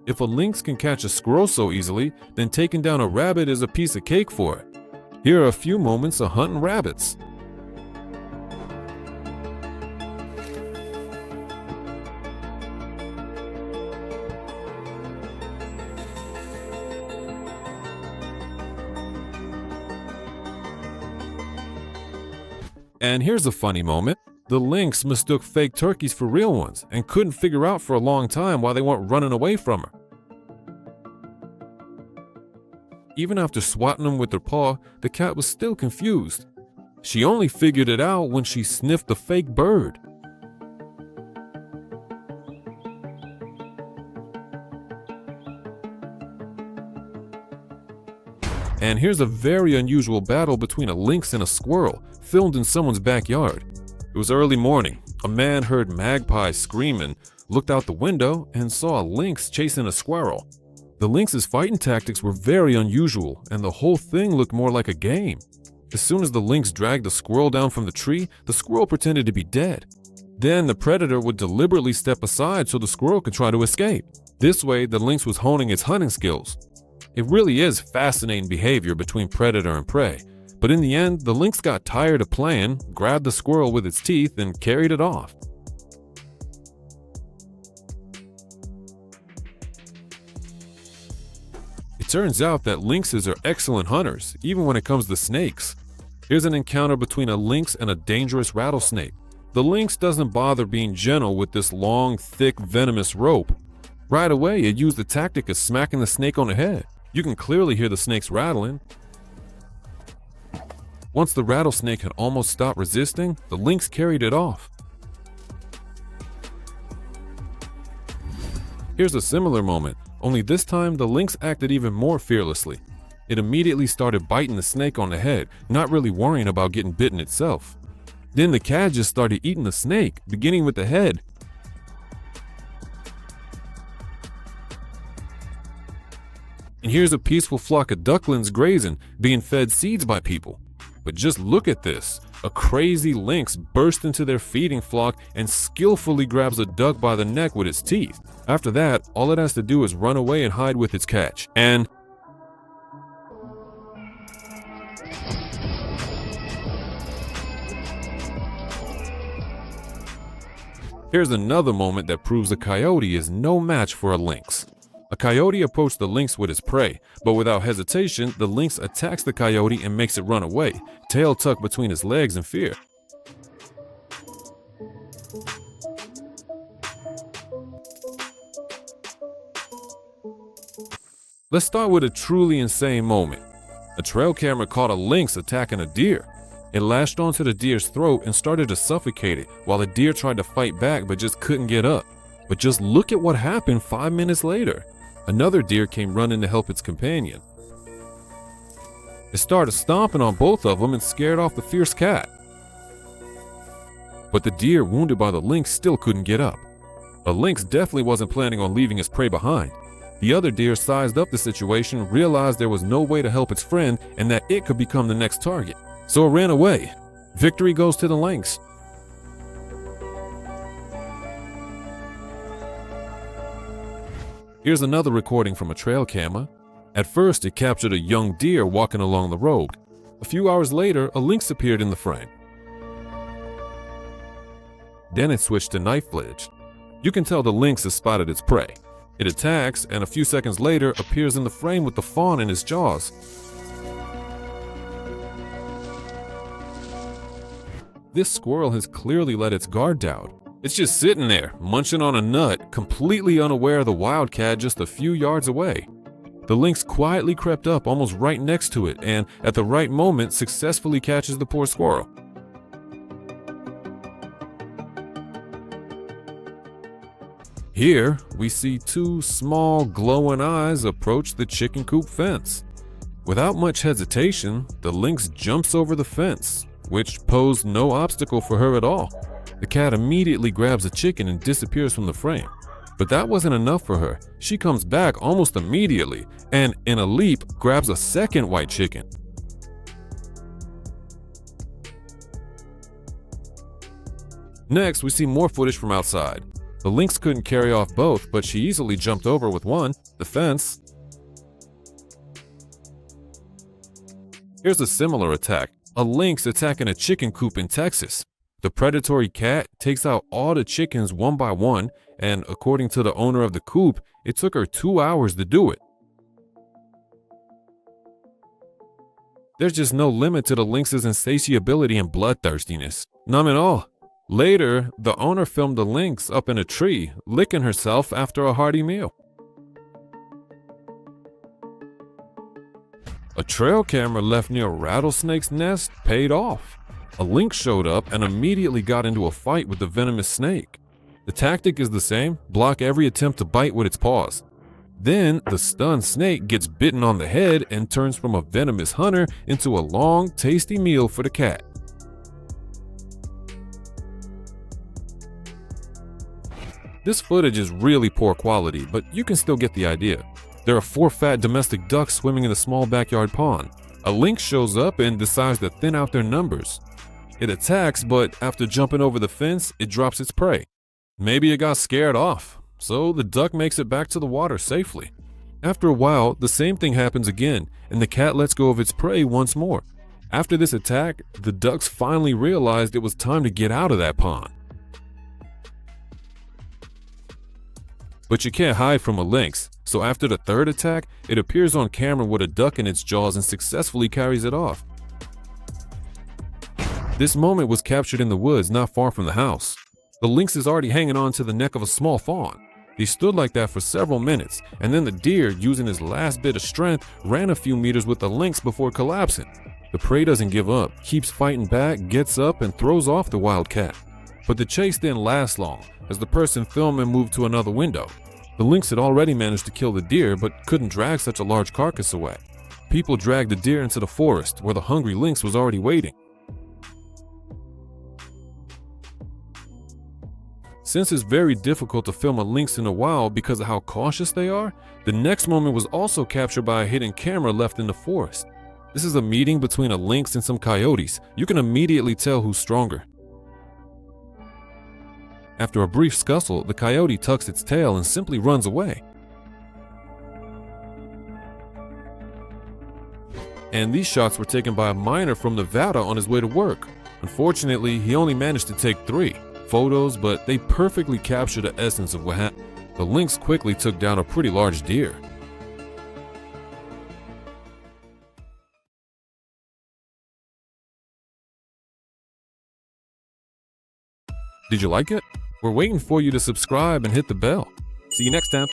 If a lynx can catch a squirrel so easily, then taking down a rabbit is a piece of cake for it. Here are a few moments of hunting rabbits. And here's a funny moment. The lynx mistook fake turkeys for real ones and couldn't figure out for a long time why they weren't running away from her. Even after swatting them with her paw, the cat was still confused. She only figured it out when she sniffed the fake bird. And here's a very unusual battle between a lynx and a squirrel, filmed in someone's backyard. It was early morning. A man heard magpies screaming, looked out the window, and saw a lynx chasing a squirrel. The lynx's fighting tactics were very unusual, and the whole thing looked more like a game. As soon as the lynx dragged the squirrel down from the tree, the squirrel pretended to be dead. Then the predator would deliberately step aside so the squirrel could try to escape. This way, the lynx was honing its hunting skills. It really is fascinating behavior between predator and prey. But in the end, the lynx got tired of playing, grabbed the squirrel with its teeth, and carried it off. It turns out that lynxes are excellent hunters, even when it comes to snakes. Here's an encounter between a lynx and a dangerous rattlesnake. The lynx doesn't bother being gentle with this long, thick, venomous rope. Right away, it used the tactic of smacking the snake on the head. You can clearly hear the snakes rattling. Once the rattlesnake had almost stopped resisting, the lynx carried it off. Here's a similar moment, only this time the lynx acted even more fearlessly. It immediately started biting the snake on the head, not really worrying about getting bitten itself. Then the cat just started eating the snake, beginning with the head. And here's a peaceful flock of ducklings grazing, being fed seeds by people. But just look at this. A crazy lynx bursts into their feeding flock and skillfully grabs a duck by the neck with its teeth. After that, all it has to do is run away and hide with its catch. And here's another moment that proves a coyote is no match for a lynx. A coyote approached the lynx with its prey, but without hesitation, the lynx attacks the coyote and makes it run away, tail tucked between its legs in fear. Let's start with a truly insane moment. A trail camera caught a lynx attacking a deer. It lashed onto the deer's throat and started to suffocate it, while the deer tried to fight back but just couldn't get up. But just look at what happened 5 minutes later. Another deer came running to help its companion. It started stomping on both of them and scared off the fierce cat. But the deer wounded by the lynx still couldn't get up. A lynx definitely wasn't planning on leaving its prey behind. The other deer sized up the situation, realized there was no way to help its friend and that it could become the next target. So it ran away. Victory goes to the lynx. Here's another recording from a trail camera. At first, it captured a young deer walking along the road. A few hours later, a lynx appeared in the frame. Then it switched to night fledged. You can tell the lynx has spotted its prey. It attacks, and a few seconds later appears in the frame with the fawn in its jaws. This squirrel has clearly let its guard down. It's just sitting there, munching on a nut, completely unaware of the wildcat just a few yards away. The lynx quietly crept up almost right next to it and, at the right moment, successfully catches the poor squirrel. Here, we see two small, glowing eyes approach the chicken coop fence. Without much hesitation, the lynx jumps over the fence, which posed no obstacle for her at all. The cat immediately grabs a chicken and disappears from the frame. But that wasn't enough for her. She comes back almost immediately and, in a leap, grabs a second white chicken. Next, we see more footage from outside. The lynx couldn't carry off both, but she easily jumped over with one, the fence. Here's a similar attack, a lynx attacking a chicken coop in Texas. The predatory cat takes out all the chickens one by one, and according to the owner of the coop, it took her 2 hours to do it. There's just no limit to the lynx's insatiability and bloodthirstiness. None at all. Later, the owner filmed the lynx up in a tree, licking herself after a hearty meal. A trail camera left near a rattlesnake's nest paid off. A lynx showed up and immediately got into a fight with the venomous snake. The tactic is the same: block every attempt to bite with its paws. Then, the stunned snake gets bitten on the head and turns from a venomous hunter into a long, tasty meal for the cat. This footage is really poor quality, but you can still get the idea. There are 4 fat domestic ducks swimming in a small backyard pond. A lynx shows up and decides to thin out their numbers. It attacks, but after jumping over the fence, it drops its prey. Maybe it got scared off, so the duck makes it back to the water safely. After a while, the same thing happens again, and the cat lets go of its prey once more. After this attack, the ducks finally realized it was time to get out of that pond. But you can't hide from a lynx, so after the 3rd attack, it appears on camera with a duck in its jaws and successfully carries it off. This moment was captured in the woods not far from the house. The lynx is already hanging on to the neck of a small fawn. He stood like that for several minutes, and then the deer, using his last bit of strength, ran a few meters with the lynx before collapsing. The prey doesn't give up, keeps fighting back, gets up, and throws off the wild cat. But the chase didn't last long, as the person filming moved to another window. The lynx had already managed to kill the deer, but couldn't drag such a large carcass away. People dragged the deer into the forest, where the hungry lynx was already waiting. Since it's very difficult to film a lynx in the wild because of how cautious they are, the next moment was also captured by a hidden camera left in the forest. This is a meeting between a lynx and some coyotes. You can immediately tell who's stronger. After a brief scuffle, the coyote tucks its tail and simply runs away. And these shots were taken by a miner from Nevada on his way to work. Unfortunately, he only managed to take 3 photos, but they perfectly capture the essence of what happened. The lynx quickly took down a pretty large deer. Did you like it? We're waiting for you to subscribe and hit the bell. See you next time.